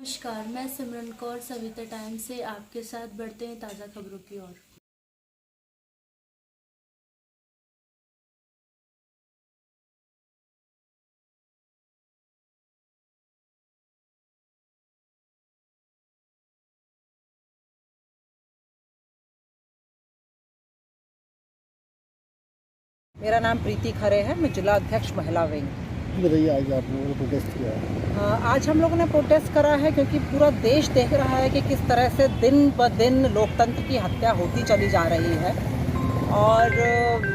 नमस्कार, मैं सिमरन कौर सविता टाइम्स से आपके साथ बढ़ते हैं ताज़ा खबरों की ओर। मेरा नाम प्रीति खरे है, मैं जिला अध्यक्ष महिला विंग। बताइए, आज आप लोगों ने प्रोटेस्ट किया है? आज हम लोगों ने प्रोटेस्ट करा है क्योंकि पूरा देश देख रहा है कि किस तरह से दिन ब दिन लोकतंत्र की हत्या होती चली जा रही है और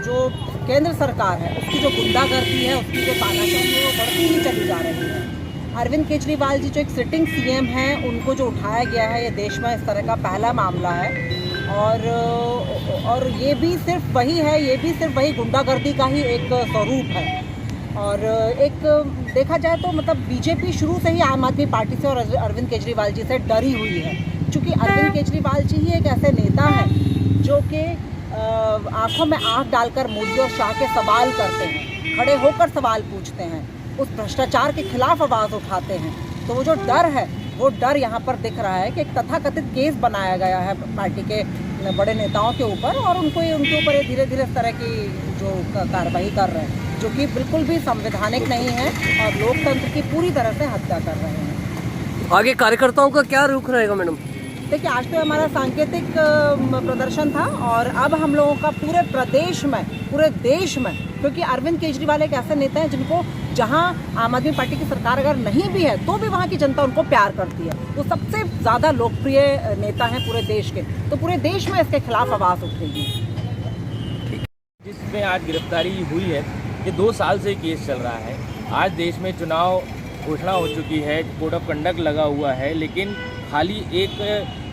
जो केंद्र सरकार है उसकी जो गुंडागर्दी है, उसकी जो तानाशाही है वो बढ़ती ही चली जा रही है। अरविंद केजरीवाल जी जो एक सिटिंग सीएम हैं, उनको जो उठाया गया है, ये देश में इस तरह का पहला मामला है और ये भी सिर्फ वही गुंडागर्दी का ही एक स्वरूप है। और एक देखा जाए तो मतलब बीजेपी शुरू से ही आम आदमी पार्टी से और अरविंद केजरीवाल जी से डरी हुई है, क्योंकि अरविंद केजरीवाल जी ही एक ऐसे नेता हैं जो कि आंखों में आंख डालकर मोदी और शाह के सवाल करते हैं, खड़े होकर सवाल पूछते हैं, उस भ्रष्टाचार के खिलाफ आवाज़ उठाते हैं। तो वो जो डर है, वो डर यहाँ पर दिख रहा है कि एक तथाकथित केस बनाया गया है पार्टी के बड़े नेताओं के ऊपर और उनके ऊपर ये धीरे धीरे इस तरह की जो कार्रवाई कर रहे हैं, जो कि बिल्कुल भी संवैधानिक नहीं है और लोकतंत्र की पूरी तरह से हत्या कर रहे हैं। आगे कार्यकर्ताओं का क्या रुख रहेगा मैडम? देखिए, आज तो हमारा सांकेतिक प्रदर्शन था और अब हम लोगों का पूरे देश में, क्योंकि अरविंद केजरीवाल एक ऐसे नेता हैं जिनको जहां आम आदमी पार्टी की सरकार अगर नहीं भी है तो भी वहां की जनता उनको प्यार करती है। वो सबसे ज़्यादा लोकप्रिय नेता हैं पूरे देश के, तो पूरे देश में इसके खिलाफ आवाज़ उठेगी। जिसमें आज गिरफ्तारी हुई है, ये 2 साल से केस चल रहा है। आज देश में चुनाव घोषणा हो चुकी है, कोड ऑफ कंडक्ट लगा हुआ है, लेकिन खाली एक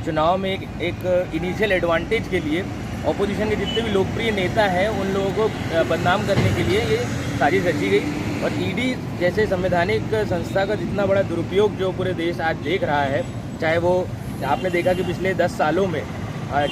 चुनाव में एक इनिशियल एडवांटेज के लिए ऑपोजिशन के जितने भी लोकप्रिय नेता हैं उन लोगों को बदनाम करने के लिए ये साजिश रची गई। और ईडी जैसे संवैधानिक संस्था का जितना बड़ा दुरुपयोग जो पूरे देश आज देख रहा है, चाहे वो आपने देखा कि पिछले 10 सालों में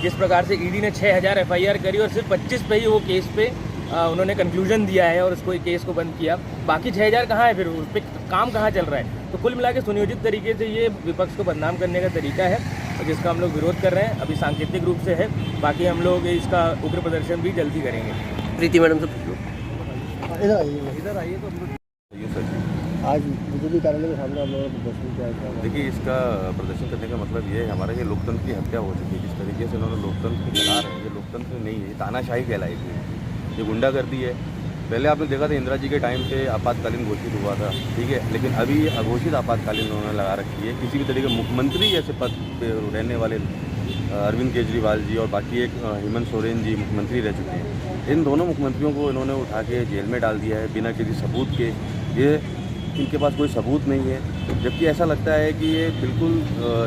जिस प्रकार से ईडी ने 6000 एफआईआर करी और सिर्फ 25 पे ही वो केस पे उन्होंने कंक्लूजन दिया है और उसको केस को बंद किया। बाकी 6000 कहाँ है, फिर उस पर काम कहाँ चल रहा है? तो कुल मिला के सुनियोजित तरीके से ये विपक्ष को बदनाम करने का तरीका है, जिसका हम लोग विरोध कर रहे हैं। अभी सांकेतिक रूप से है, बाकी हम लोग इसका उग्र प्रदर्शन भी जल्दी करेंगे। प्रीति मैडम से इधर आइए तो ये सर जी, आज बीजेपी कार्यालय के सामने हम लोगों ने प्रदर्शन किया है। देखिए, इसका प्रदर्शन करने का मतलब ये है हमारा, ये लोकतंत्र की हत्या हो चुकी है। जिस तरीके से उन्होंने लोकतंत्र को चला रहे हैं, ये लोकतंत्र नहीं है, ये तानाशाही कहलाएगी, ये गुंडागर्दी है। पहले आपने देखा था इंदिरा जी के टाइम पे आपातकालीन घोषित हुआ था, ठीक है, लेकिन अभी अघोषित आपातकालीन उन्होंने लगा रखी है। किसी भी तरीके मुख्यमंत्री ऐसे पद पे रहने वाले अरविंद केजरीवाल जी और बाकी एक हेमंत सोरेन जी मुख्यमंत्री रह चुके हैं। इन दोनों मुख्यमंत्रियों को इन्होंने उठा के जेल में डाल दिया है बिना किसी सबूत के। ये इनके पास कोई सबूत नहीं है, जबकि ऐसा लगता है कि ये बिल्कुल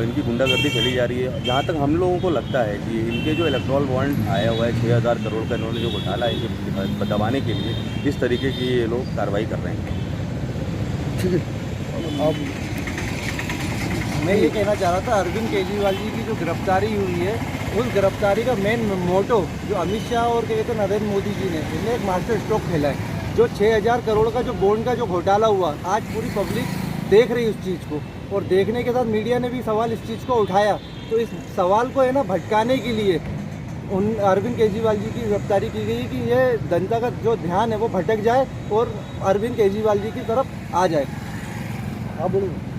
इनकी गुंडागर्दी चली जा रही है। जहाँ तक हम लोगों को लगता है कि इनके जो इलेक्ट्रल बॉन्ड आया हुआ है 6000 करोड़ का, इन्होंने जो घोटाला है इसे दबाने के लिए इस तरीके की ये लोग कार्रवाई कर रहे हैं। ठीक है, अब मैं ये कहना चाह रहा था, अरविंद केजरीवाल जी की जो गिरफ्तारी हुई है, उस गिरफ्तारी का मेन मोटो जो अमित शाह और कहते नरेंद्र मोदी जी ने इन्हें एक मास्टर स्ट्रोक खेला है। जो 6000 करोड़ का जो बॉन्ड का जो घोटाला हुआ, आज पूरी पब्लिक देख रही है उस चीज़ को, और देखने के साथ मीडिया ने भी सवाल इस चीज़ को उठाया। तो इस सवाल को है ना भटकाने के लिए उन अरविंद केजरीवाल जी की गिरफ्तारी की गई कि ये जनता का जो ध्यान है वो भटक जाए और अरविंद केजरीवाल जी की तरफ आ जाए। आप बोलिए।